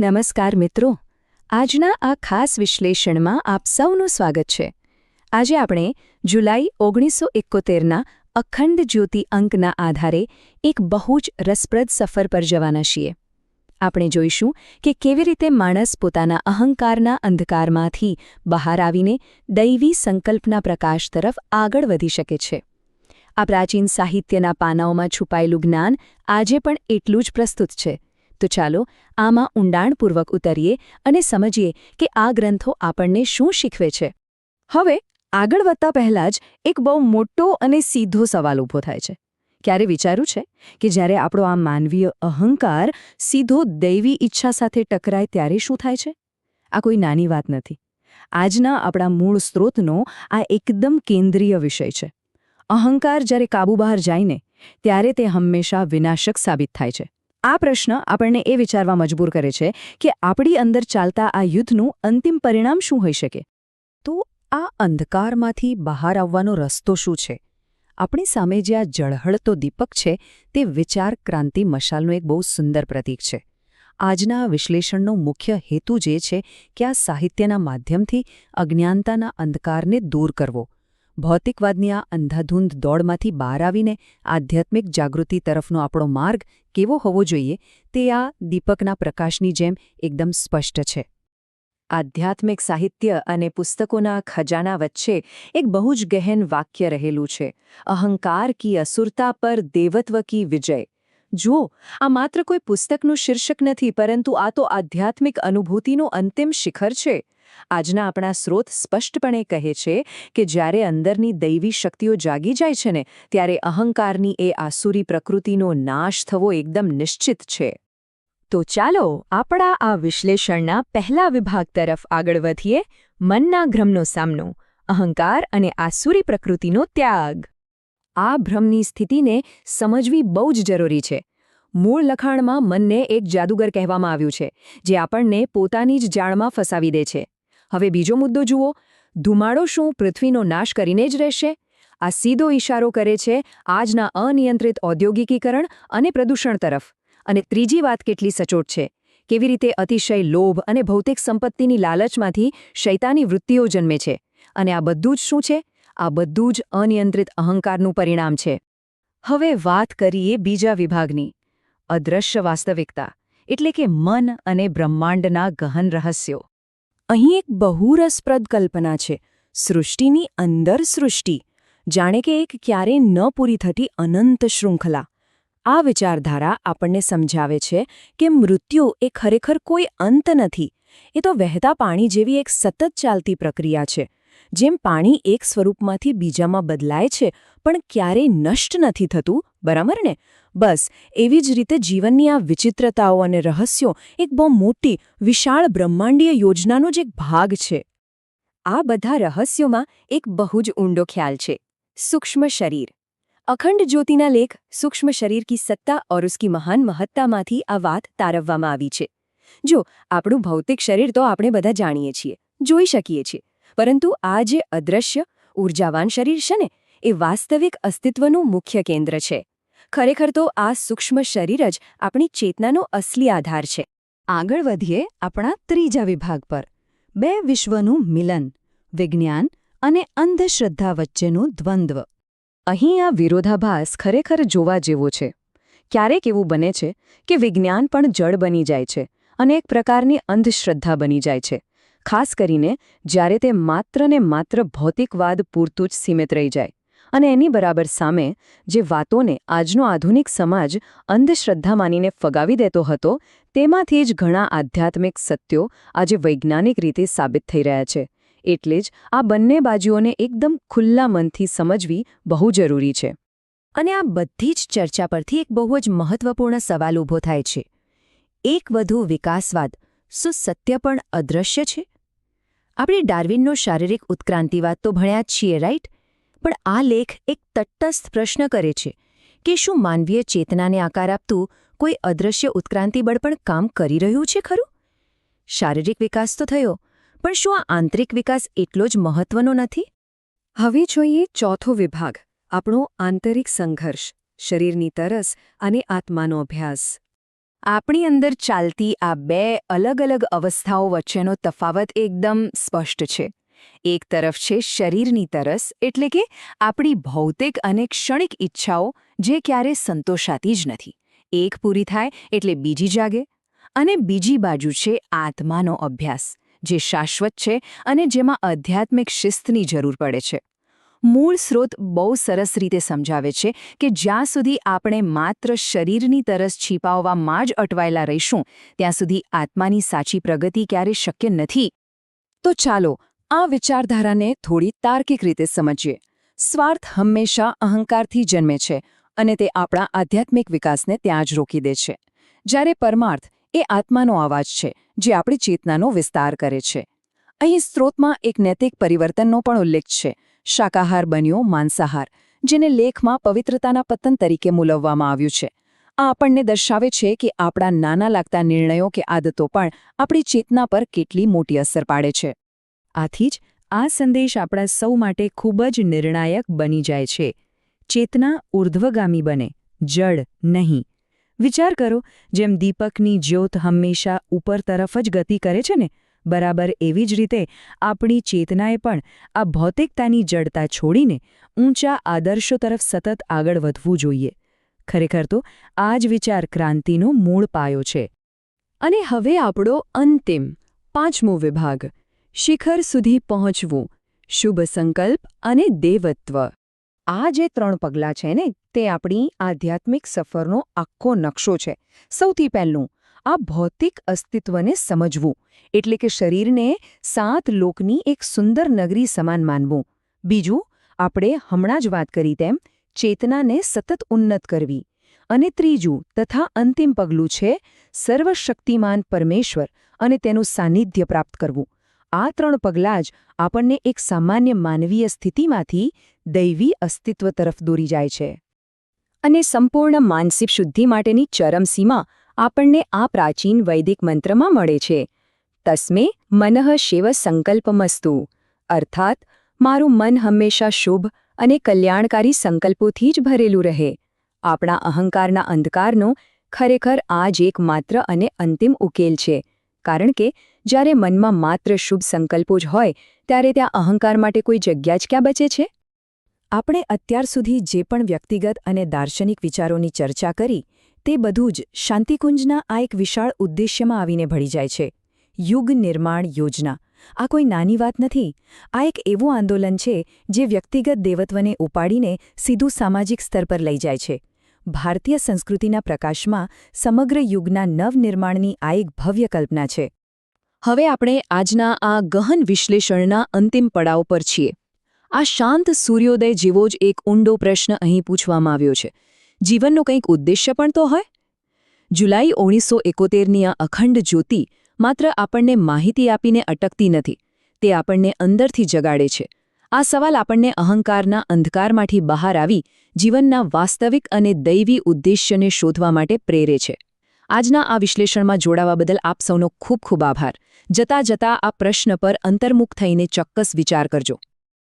નમસ્કાર મિત્રો, આજના આ ખાસ વિશ્લેષણમાં આપ સૌનું સ્વાગત છે. આજે આપણે જુલાઈ 1971ના અખંડ જ્યોતિ અંકના આધારે એક બહુ જ રસપ્રદ સફર પર જવાના છીએ. આપણે જોઈશું કે કેવી રીતે માણસ પોતાના અહંકારના અંધકારમાંથી બહાર આવીને દૈવી સંકલ્પના પ્રકાશ તરફ આગળ વધી શકે છે. આ પ્રાચીન સાહિત્યના પાનાઓમાં છુપાયેલું જ્ઞાન આજે પણ એટલું જ પ્રસ્તુત છે. તો ચાલો આમાં ઊંડાણપૂર્વક ઉતરીએ અને સમજીએ કે આ ગ્રંથો આપણને શું શીખવે છે. હવે આગળ વધતા પહેલાં જ એક બહુ મોટો અને સીધો સવાલ ઊભો થાય છે. ક્યારે વિચાર્યું છે કે જ્યારે આપણો આ માનવીય અહંકાર સીધો દૈવી ઈચ્છા સાથે ટકરાય ત્યારે શું થાય છે? આ કોઈ નાની વાત નથી. આજના આપણા મૂળ સ્ત્રોતનો આ એકદમ કેન્દ્રીય વિષય છે. અહંકાર જ્યારે કાબુ બહાર જાય ને ત્યારે તે હંમેશા વિનાશક સાબિત થાય છે. આ પ્રશ્ન આપણને એ વિચારવા મજબૂર કરે છે કે આપણી અંદર ચાલતા આ યુદ્ધનું અંતિમ પરિણામ શું હોઈ શકે. તો આ અંધકારમાંથી બહાર આવવાનો રસ્તો શું છે? આપણી સામે જે આ ઝળહળતો દીપક છે તે વિચાર ક્રાંતિ મશાલનું એક બહુ સુંદર પ્રતીક છે. આજના આ વિશ્લેષણનો મુખ્ય હેતુ જે છે કે આ સાહિત્યના માધ્યમથી અજ્ઞાનતાના અંધકારને દૂર કરવો, ભૌતિકવાદની આ અંધાધૂંધ દોડમાંથી બહાર આવીને આધ્યાત્મિક જાગૃતિ તરફનો આપણો માર્ગ કેવો હોવો જોઈએ તે આ દીપકના પ્રકાશની જેમ એકદમ સ્પષ્ટ છે. આધ્યાત્મિક સાહિત્ય અને પુસ્તકોના ખજાના વચ્ચે એક બહુ જ ગહેન વાક્ય રહેલું છે, અહંકાર કી અસુરતા પર દેવત્વ કી વિજય. જુઓ, આ માત્ર કોઈ પુસ્તકનું શીર્ષક નથી, પરંતુ આ તો આધ્યાત્મિક અનુભૂતિનું અંતિમ શિખર છે. આજના આપણા સ્રોત સ્પષ્ટપણે કહે છે કે જ્યારે અંદરની દૈવી શક્તિઓ જાગી જાય છે ને ત્યારે અહંકારની એ આસુરી પ્રકૃતિનો નાશ થવો એકદમ નિશ્ચિત છે. તો ચાલો આપણા આ વિશ્લેષણના પહેલા વિભાગ તરફ આગળ વધીએ, મનના ભ્રમનો સામનો, અહંકાર અને આસુરી પ્રકૃતિનો ત્યાગ. આ ભ્રમની સ્થિતિને સમજવી બહુ જ જરૂરી છે. મૂળ લખાણમાં મનને એક જાદુગર કહેવામાં આવ્યું છે, જે આપણને પોતાની જ જાળમાં ફસાવી દે છે. હવે બીજો મુદ્દો જુઓ, ધુમાડો શું પૃથ્વીનો નાશ કરીને જ રહેશે? આ સીધો ઇશારો કરે છે આજના અનિયંત્રિત ઔદ્યોગિકીકરણ અને પ્રદૂષણ તરફ. અને ત્રીજી વાત કેટલી સચોટ છે, કેવી રીતે અતિશય લોભ અને ભૌતિક સંપત્તિની લાલચમાંથી શૈતાની વૃત્તિઓ જન્મે છે. અને આ બધું જ શું છે? આ બધું જ અનિયંત્રિત અહંકારનું પરિણામ છે. હવે વાત કરીએ બીજા વિભાગની, અદ્રશ્ય વાસ્તવિકતા, એટલે કે મન અને બ્રહ્માંડના ગહન રહસ્યો. અહીં એક બહુ રસપ્રદ કલ્પના છે, સૃષ્ટિની અંદર સૃષ્ટિ, જાણે કે એક ક્યારેય ન પૂરી થતી અનંત શૃંખલા. આ વિચારધારા આપણને સમજાવે છે કે મૃત્યુ એ ખરેખર કોઈ અંત નથી, એ તો વહેતા પાણી જેવી એક સતત ચાલતી પ્રક્રિયા છે. જેમ પાણી એક સ્વરૂપમાંથી બીજામાં બદલાય છે પણ ક્યારેય નષ્ટ નથી થતું, બરાબર ને? બસ એવી જ રીતે જીવનની આ વિચિત્રતાઓ અને રહસ્યો એક બહુ મોટી વિશાળ બ્રહ્માંડીય યોજનાનો જ એક ભાગ છે. આ બધા રહસ્યોમાં એક બહુ જ ઊંડો ખ્યાલ છે, સૂક્ષ્મ શરીર. અખંડ જ્યોતિના લેખ સૂક્ષ્મ શરીર કી સત્તા और उसकी મહાન મહત્તામાંથી આ વાત તારવવામાં આવી છે. જો આપણું ભૌતિક શરીર તો આપણે બધા જાણીએ છીએ, જોઈ શકીએ છીએ, પરંતુ આ જે અદ્રશ્ય ઊર્જાવાન શરીર છે ને એ વાસ્તવિક અસ્તિત્વનું મુખ્ય કેન્દ્ર છે. ખરેખર તો આ સૂક્ષ્મ શરીર જ આપણી ચેતનાનો અસલી આધાર છે. આગળ વધીએ આપણા ત્રીજા વિભાગ પર, બે વિશ્વનું મિલન, વિજ્ઞાન અને અંધશ્રદ્ધા વચ્ચેનું દ્વંદ્વ. અહીં આ વિરોધાભાસ ખરેખર જોવા જેવો છે. ક્યારેક એવું બને છે કે વિજ્ઞાન પણ જડ બની જાય છે અને એક પ્રકારની અંધશ્રદ્ધા બની જાય છે, ખાસ કરીને જ્યારે તે માત્ર ને માત્ર ભૌતિકવાદ પૂરતું જ સીમિત રહી જાય. અને એની બરાબર સામે જે વાતોને આજનો આધુનિક સમાજ અંધશ્રદ્ધા માનીને ફગાવી દેતો હતો, તેમાંથી જ ઘણા આધ્યાત્મિક સત્યો આજે વૈજ્ઞાનિક રીતે સાબિત થઈ રહ્યા છે. એટલે જ આ બંને બાજુઓને એકદમ ખુલ્લા મનથી સમજવી બહુ જરૂરી છે. અને આ બધી જ ચર્ચા પરથી એક બહુ જ મહત્વપૂર્ણ સવાલ ઊભો થાય છે, એક વધુ વિકાસવાદ શું સત્ય પણ અદૃશ્ય છે? આપણે ડાર્વિનનો શારીરિક ઉત્ક્રાંતિવાદ તો ભણ્યા જ છીએ, રાઈટ? પણ આ લેખ એક તટસ્થ પ્રશ્ન કરે છે કે શું માનવીય ચેતનાને આકાર આપતું કોઈ અદૃશ્ય ઉત્ક્રાંતિબળ પણ કામ કરી રહ્યું છે ખરું? શારીરિક વિકાસ તો થયો, પણ શું આ આંતરિક વિકાસ એટલો જ મહત્વનો નથી? હવે જોઈએ ચોથો વિભાગ, આપણો આંતરિક સંઘર્ષ, શરીરની તરસ અને આત્માનો અભ્યાસ. આપણી અંદર ચાલતી આ બે અલગ અલગ અવસ્થાઓ વચ્ચેનો તફાવત એકદમ સ્પષ્ટ છે. એક તરફ છે શરીરની તરસ, એટલે કે આપણી ભૌતિક અને ક્ષણિક ઈચ્છાઓ જે ક્યારે સંતોષાતી જ નથી. એક પૂરી થાય એટલે બીજી જાગે. અને બીજી બાજુ છે આત્માનો અભ્યાસ, જે શાશ્વત છે અને જેમાં આધ્યાત્મિક શિસ્તની જરૂર પડે છે. મૂળ સ્રોત બહુ સરસ રીતે સમજાવે છે કે જ્યાં સુધી આપણે માત્ર શરીરની તરસ છીપાવવામાં જ અટવાયેલા રહીશું, ત્યાં સુધી આત્માની સાચી પ્રગતિ ક્યારે શક્ય નથી. તો ચાલો આ વિચારધારાને થોડી તાર્કિક રીતે સમજીએ. સ્વાર્થ હંમેશા અહંકારથી જન્મે છે અને તે આપણા આધ્યાત્મિક વિકાસને ત્યાં જ રોકી દે છે. જ્યારે પરમાર્થ એ આત્માનો અવાજ છે, જે આપણી ચેતનાનો વિસ્તાર કરે છે. અહીં સ્ત્રોતમાં એક નૈતિક પરિવર્તનનો પણ ઉલ્લેખ છે. શાકાહાર બન્યો માંસાહાર, જેને લેખમાં પવિત્રતાના પતન તરીકે મૂલવવામાં આવ્યું છે. આ આપણને દર્શાવે છે કે આપણા નાના લાગતા નિર્ણયો કે આદતો પણ આપણી ચેતના પર કેટલી મોટી અસર પાડે છે. આથી જ આ સંદેશ આપણા સૌ માટે ખૂબ જ નિર્ણાયક બની જાય છે. ચેતના ઊર્ધ્વગામી બને, જડ નહીં. વિચાર કરો, જેમ દીપકની જ્યોત હંમેશા ઉપર તરફ જ ગતિ કરે છે ને, બરાબર એવી જ રીતે આપણી ચેતનાએ પણ આ ભૌતિકતાની જડતા છોડીને ઊંચા આદર્શો તરફ સતત આગળ વધવું જોઈએ. ખરેખર તો આ જ વિચાર ક્રાંતિનો મૂળ પાયો છે. અને હવે આપણો અંતિમ 5મો વિભાગ, શિખર સુધી પહોંચવું, શુભ સંકલ્પ અને દેવત્વ. આ જે 3 પગલાં છે ને, તે આપણી આધ્યાત્મિક સફરનો આખો નકશો છે. સૌથી પહેલું, આ ભૌતિક અસ્તિત્વને સમજવું, એટલે કે શરીરને 7 લોકની એક સુંદર નગરી સમાન માનવું. બીજું, આપણે હમણાં જ વાત કરી તેમ ચેતનાને સતત ઉન્નત કરવી. અને ત્રીજું તથા અંતિમ પગલું છે સર્વશક્તિમાન પરમેશ્વર અને તેનું સાનિધ્ય પ્રાપ્ત કરવું. આ 3 પગલાં જ આપણને એક સામાન્ય માનવીય સ્થિતિમાંથી દૈવી અસ્તિત્વ તરફ દોરી જાય છે. અને સંપૂર્ણ માનસિક શુદ્ધિ માટેની ચરમસીમા આપણને આ પ્રાચીન વૈદિક મંત્રમાં મળે છે. તસ્મે મનઃ શિવ સંકલ્પમસ્તુ, અર્થાત મારું મન હંમેશા શુભ અને કલ્યાણકારી સંકલ્પોથી જ ભરેલું રહે. આપણા અહંકારના અંધકારનો ખરેખર આ જ એકમાત્ર અને અંતિમ ઉકેલ છે. કારણ કે જ્યારે મનમાં માત્ર શુભ સંકલ્પો જ હોય, ત્યારે ત્યાં અહંકાર માટે કોઈ જગ્યા જ ક્યાં બચે છે? આપણે અત્યાર સુધી જે પણ વ્યક્તિગત અને દાર્શનિક વિચારોની ચર્ચા કરી, તે બધું જ શાંતિકુંજના આ એક વિશાળ ઉદ્દેશ્યમાં આવીને ભળી જાય છે. યુગ નિર્માણ યોજના. આ કોઈ નાની વાત નથી. આ એક એવું આંદોલન છે જે વ્યક્તિગત દેવત્વને ઉપાડીને સીધું સામાજિક સ્તર પર લઈ જાય છે. ભારતીય સંસ્કૃતિના પ્રકાશમાં સમગ્ર યુગના નવનિર્માણની આ એક ભવ્ય કલ્પના છે. હવે આપણે આજના આ ગહન વિશ્લેષણના અંતિમ પડાવ પર છીએ. આ શાંત સૂર્યોદય જેવો જ એક ઊંડો પ્રશ્ન અહીં પૂછવામાં આવ્યો છે. જીવનનો કંઈક ઉદ્દેશ્ય પણ તો હોય? જુલાઈ 1971ની આ અખંડ જ્યોતિ માત્ર આપણને માહિતી આપીને અટકતી નથી, તે આપણને અંદરથી જગાડે છે. આ સવાલ આપણને અહંકારના અંધકારમાંથી બહાર આવી જીવનના વાસ્તવિક અને દૈવી ઉદ્દેશ્યને શોધવા માટે પ્રેરે છે. આજના આ વિશ્લેષણમાં જોડાવા બદલ આપ સૌનો ખૂબ ખૂબ આભાર. જતા જતા આ પ્રશ્ન પર અંતર્મુખ થઈને ચોક્કસ વિચાર કરજો.